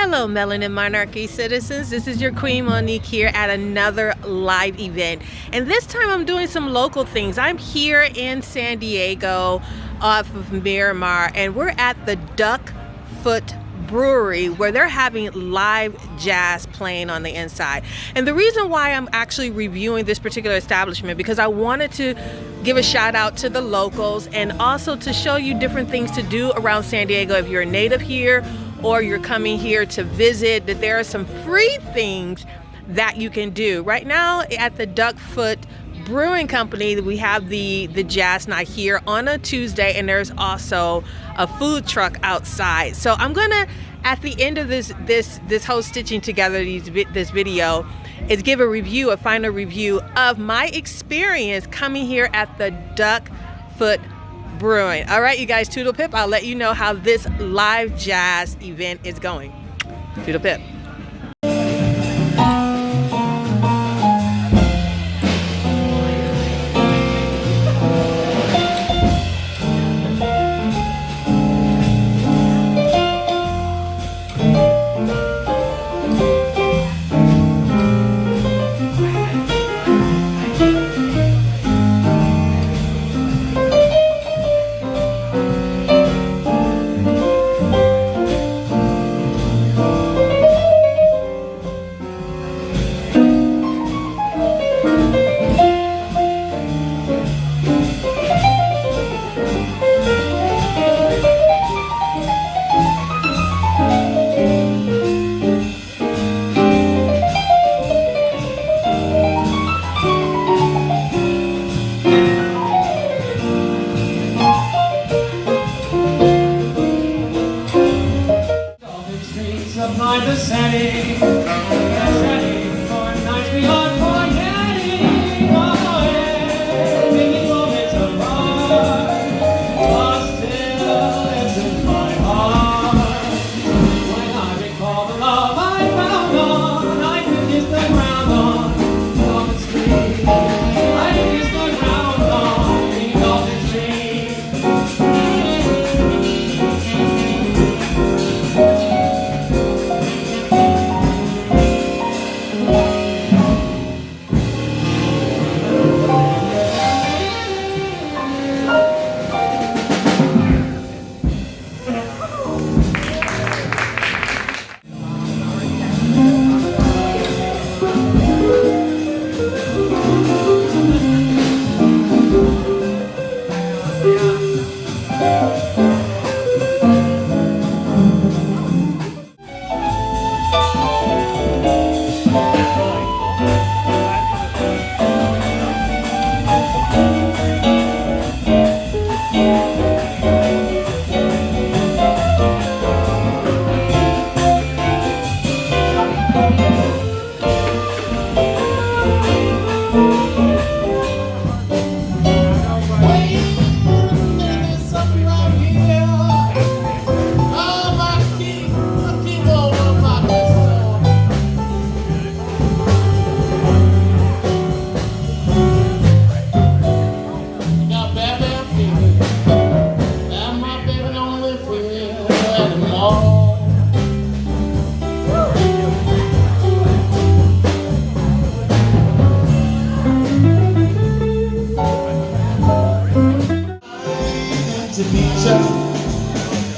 Hello, Melanin Monarchy citizens. This is your Queen Monique here at another live event. And this time I'm doing some local things. I'm here in San Diego off of Miramar, and we're at the Duck Foot Brewery where they're having live jazz playing on the inside. And the reason why I'm actually reviewing this particular establishment, because I wanted to give a shout out to the locals and also to show you different things to do around San Diego if you're a native here or you're coming here to visit, that there are some free things that you can do. Right now at the Duck Foot Brewing Company, we have the jazz night here on a Tuesday, and there's also a food truck outside. So I'm gonna, at the end of this whole stitching together this video, is give a final review of my experience coming here at the Duck Foot Brewing. All right, you guys, toodle pip. I'll let you know how this live jazz event is going. Toodle pip. The setting for nights beyond forgetting. Oh yeah, these moments apart, lost still lives in my heart. When I recall the love I found on, I could kiss the ground on Golden Street. I could kiss the ground on Golden Street.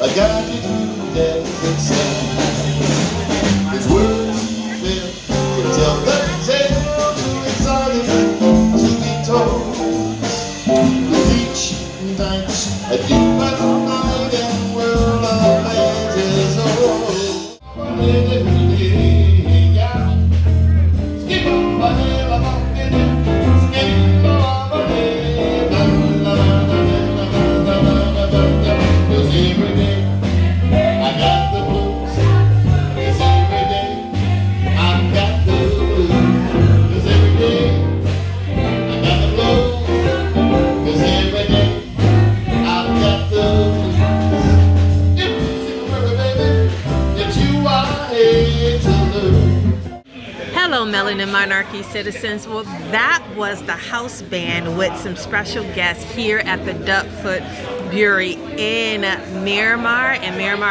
I got you through desert sand. There's words you feel can tell the tale. It's all to be told. With each night a deeper night and world of ages old. Skip every day I got the blues. So Melanin Monarchy citizens, well, that was the house band with some special guests here at the Duckfoot Brewery in Miramar,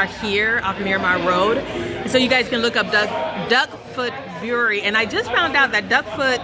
here off Miramar Road. And so you guys can look up Duckfoot Brewery. And I just found out that Duckfoot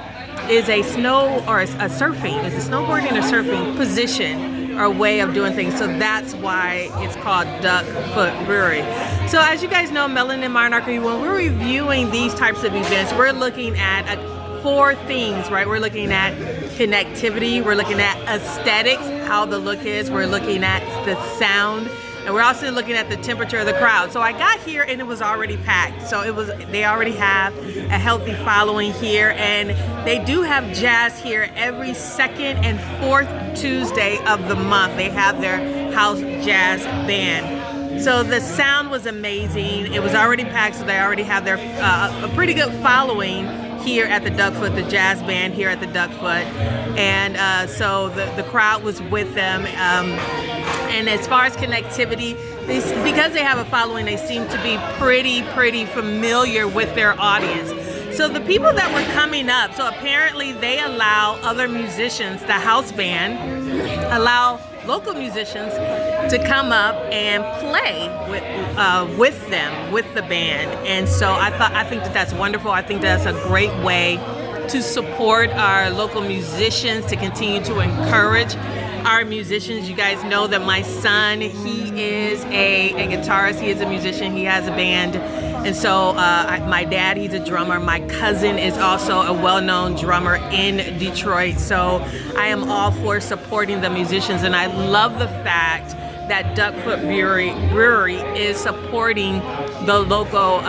is a surfing, is a snowboarding or surfing position or way of doing things. So that's why it's called Duckfoot Brewery. So as you guys know, Melanin Monarchy, when we're reviewing these types of events, we're looking at 4 things, right? We're looking at connectivity, we're looking at aesthetics, how the look is, we're looking at the sound, and we're also looking at the temperature of the crowd. So I got here and it was already packed. So they already have a healthy following here, and they do have jazz here every 2nd and 4th Tuesday of the month. They have their house jazz band. So the sound was amazing. It was already packed, so they already have their a pretty good following here at the Duckfoot, the jazz band here at the Duckfoot. And so the crowd was with them. And as far as connectivity, because they have a following, they seem to be pretty familiar with their audience. So the people that were coming up, so apparently they allow other musicians, the house band, allow local musicians to come up and play with them, with the band. And so I think that that's wonderful. I think that's a great way to support our local musicians, to continue to encourage our musicians. You guys know that my son, he is a guitarist, he is a musician, he has a band. And so my dad, he's a drummer. My cousin is also a well-known drummer in Detroit. So I am all for supporting the musicians, and I love the fact that Duckfoot Brewery is supporting the local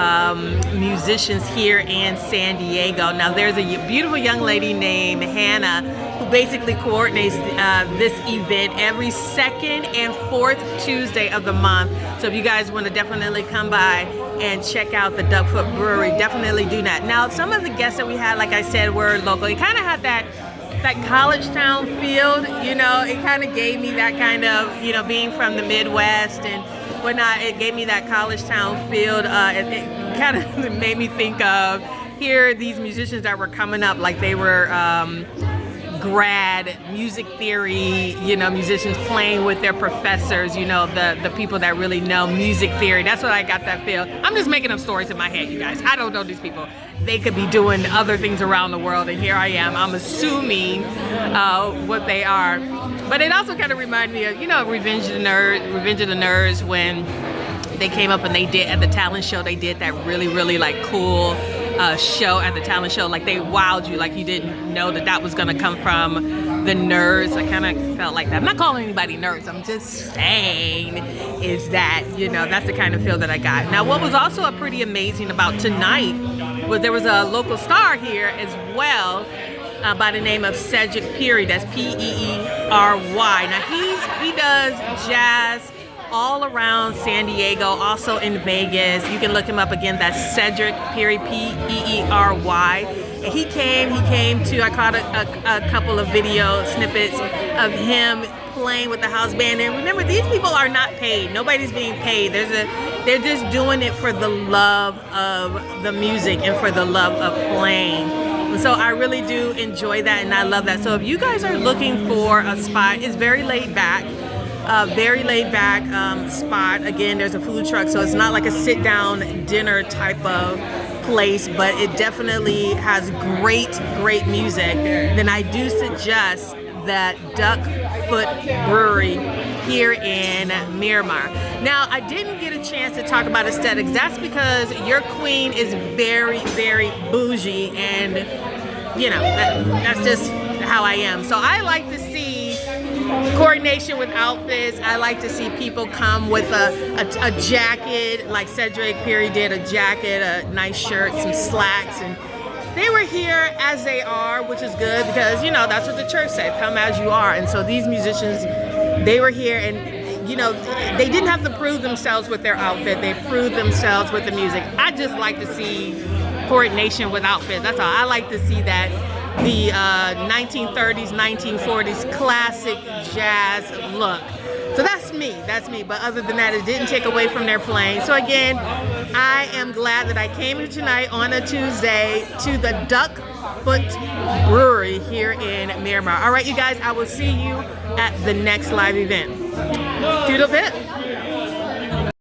musicians here in San Diego. Now there's a beautiful young lady named Hannah who basically coordinates this event every 2nd and 4th Tuesday of the month. So if you guys want to definitely come by and check out the Duckfoot Brewery, definitely do that. Now some of the guests that we had, like I said, were local. It kind of had that college town feel, you know. It kind of gave me that kind of, you know, being from the Midwest and whatnot, it gave me that college town feel. It kind of made me think of these musicians that were coming up like they were grad music theory, you know, musicians playing with their professors, you know, the people that really know music theory. That's what I got that feel. I'm just making up stories in my head, you guys. I don't know these people. They could be doing other things around the world, and here I am. I'm assuming what they are. But it also kind of reminded me of, you know, Revenge of the Nerds, when they came up and they did at the talent show, they did that really like cool show at the talent show. Like they wowed you, like you didn't know that was gonna come from the Nerds. I kind of felt like that. I'm not calling anybody nerds, I'm just saying is that, you know, that's the kind of feel that I got. Now what was also pretty amazing about tonight was there was a local star here as well, by the name of Cedric Peary. That's P-E-E-R-Y. Now he does jazz all around San Diego, also in Vegas. You can look him up again. That's Cedric Peary, P-E-E-R-Y. And he came to, I caught a couple of video snippets of him playing with the house band. And remember, these people are not paid. Nobody's being paid. They're just doing it for the love of the music and for the love of playing. And so I really do enjoy that, and I love that. So if you guys are looking for a spot, it's very laid back. Spot. Again, there's a food truck, so it's not like a sit-down dinner type of place, but it definitely has great music. Then I do suggest that Duckfoot Brewery here in Miramar. Now, I didn't get a chance to talk about aesthetics. That's because your queen is very bougie, and you know, that's just how I am. So I like to see coordination with outfits. I like to see people come with a jacket, like Cedric Peary did, a jacket, a nice shirt, some slacks, and they were here as they are, which is good because, you know, that's what the church said, come as you are. And so these musicians, they were here, and, you know, they didn't have to prove themselves with their outfit. They proved themselves with the music. I just like to see coordination with outfits. That's all. I like to see that. The 1930s, 1940s classic jazz look. So that's me. But other than that, it didn't take away from their playing. So again, I am glad that I came here tonight on a Tuesday to the Duck Foot Brewery here in Miramar. All right, you guys, I will see you at the next live event. Doodle bit.